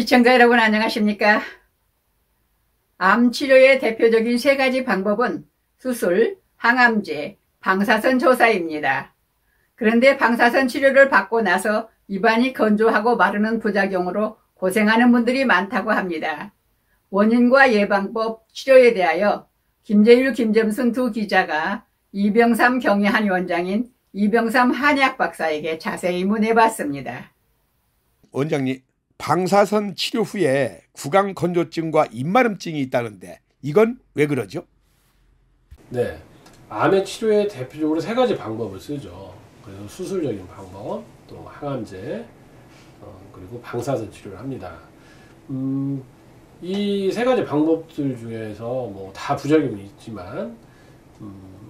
시청자 여러분 안녕하십니까? 암 치료의 대표적인 세 가지 방법은 수술, 항암제, 방사선 조사입니다. 그런데 방사선 치료를 받고 나서 입안이 건조하고 마르는 부작용으로 고생하는 분들이 많다고 합니다. 원인과 예방법, 치료에 대하여 김재율, 김점순 두 기자가 이병삼 경희한 원장인 이병삼 한의학 박사에게 자세히 문해봤습니다. 원장님, 방사선 치료 후에 구강 건조증과 입마름증이 있다는데 이건 왜 그러죠? 네, 암의 치료에 대표적으로 세 가지 방법을 쓰죠. 그래서 수술적인 방법, 또 항암제, 그리고 방사선 치료를 합니다. 이 세 가지 방법들 중에서 뭐 다 부작용이 있지만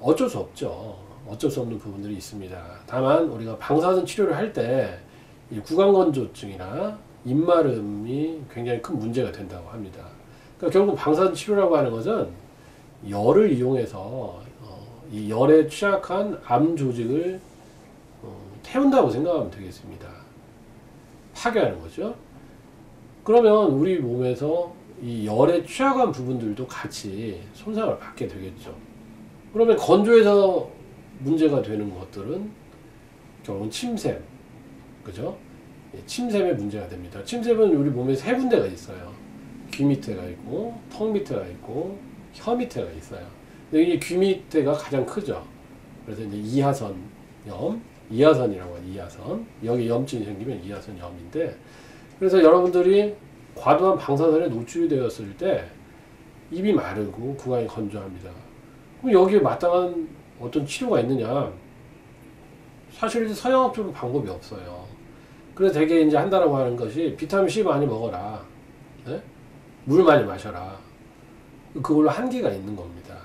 어쩔 수 없죠. 어쩔 수 없는 부분들이 있습니다. 다만 우리가 방사선 치료를 할 때 이 구강 건조증이나 입마름이 굉장히 큰 문제가 된다고 합니다. 그러니까 결국 방사선 치료라고 하는 것은 열을 이용해서 이 열에 취약한 암 조직을 태운다고 생각하면 되겠습니다. 파괴하는 거죠. 그러면 우리 몸에서 이 열에 취약한 부분들도 같이 손상을 받게 되겠죠. 그러면 건조해서 문제가 되는 것들은 결국은 침샘, 그죠? 침샘의 문제가 됩니다. 침샘은 우리 몸에 세 군데가 있어요. 귀 밑에가 있고, 턱 밑에가 있고, 혀 밑에가 있어요. 근데 이 귀 밑에가 가장 크죠. 그래서 이제 이하선염, 이하선이라고 해요. 이하선. 여기 염증이 생기면 이하선염인데, 그래서 여러분들이 과도한 방사선에 노출이 되었을 때 입이 마르고 구강이 건조합니다. 그럼 여기에 마땅한 어떤 치료가 있느냐? 사실 서양학적으로 방법이 없어요. 그래서 되게 이제 한다라고 하는 것이 비타민 C 많이 먹어라. 네? 물 많이 마셔라. 그걸로 한계가 있는 겁니다.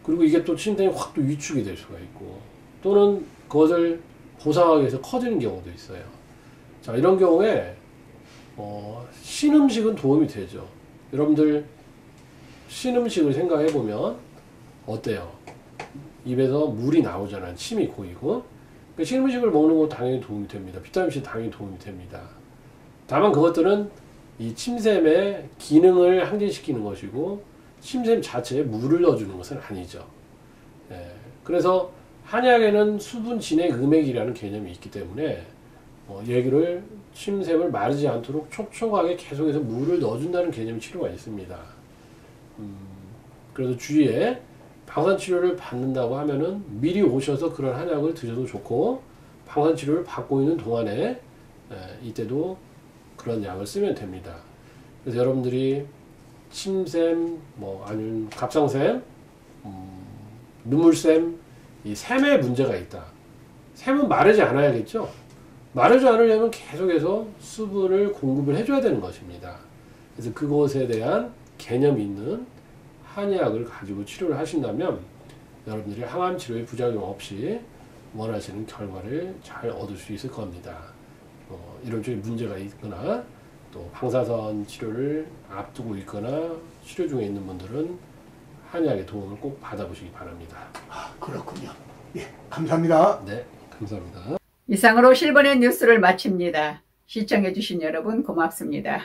그리고 이게 또 침샘이 확 또 위축이 될 수가 있고, 또는 그것을 보상하기 위해서 커지는 경우도 있어요. 자, 이런 경우에 신음식은 도움이 되죠. 여러분들 신음식을 생각해 보면 어때요? 입에서 물이 나오잖아요. 침이 고이고. 그러니까 신음식을 먹는 거 당연히 도움이 됩니다. 비타민C 당연히 도움이 됩니다. 다만 그것들은 이 침샘의 기능을 항진시키는 것이고 침샘 자체에 물을 넣어주는 것은 아니죠. 그래서 한의학에는 수분 진액 음액이라는 개념이 있기 때문에 얘기를 침샘을 마르지 않도록 촉촉하게 계속해서 물을 넣어준다는 개념 치료가 있습니다. 그래서 주위에 방사선 치료를 받는다고 하면은 미리 오셔서 그런 한약을 드셔도 좋고, 방사선 치료를 받고 있는 동안에 이때도 그런 약을 쓰면 됩니다. 그래서 여러분들이 침샘, 아니면 갑상샘, 눈물샘, 이 샘에 문제가 있다. 샘은 마르지 않아야겠죠? 마르지 않으려면 계속해서 수분을 공급을 해줘야 되는 것입니다. 그래서 그것에 대한 개념이 있는 한의학을 가지고 치료를 하신다면 여러분들이 항암 치료의 부작용 없이 원하시는 결과를 잘 얻을 수 있을 겁니다. 이런 쪽에 문제가 있거나 또 방사선 치료를 앞두고 있거나 치료 중에 있는 분들은 한의학의 도움을 꼭 받아보시기 바랍니다. 그렇군요. 예, 감사합니다. 네, 감사합니다. 이상으로 실버넷 뉴스를 마칩니다. 시청해주신 여러분 고맙습니다.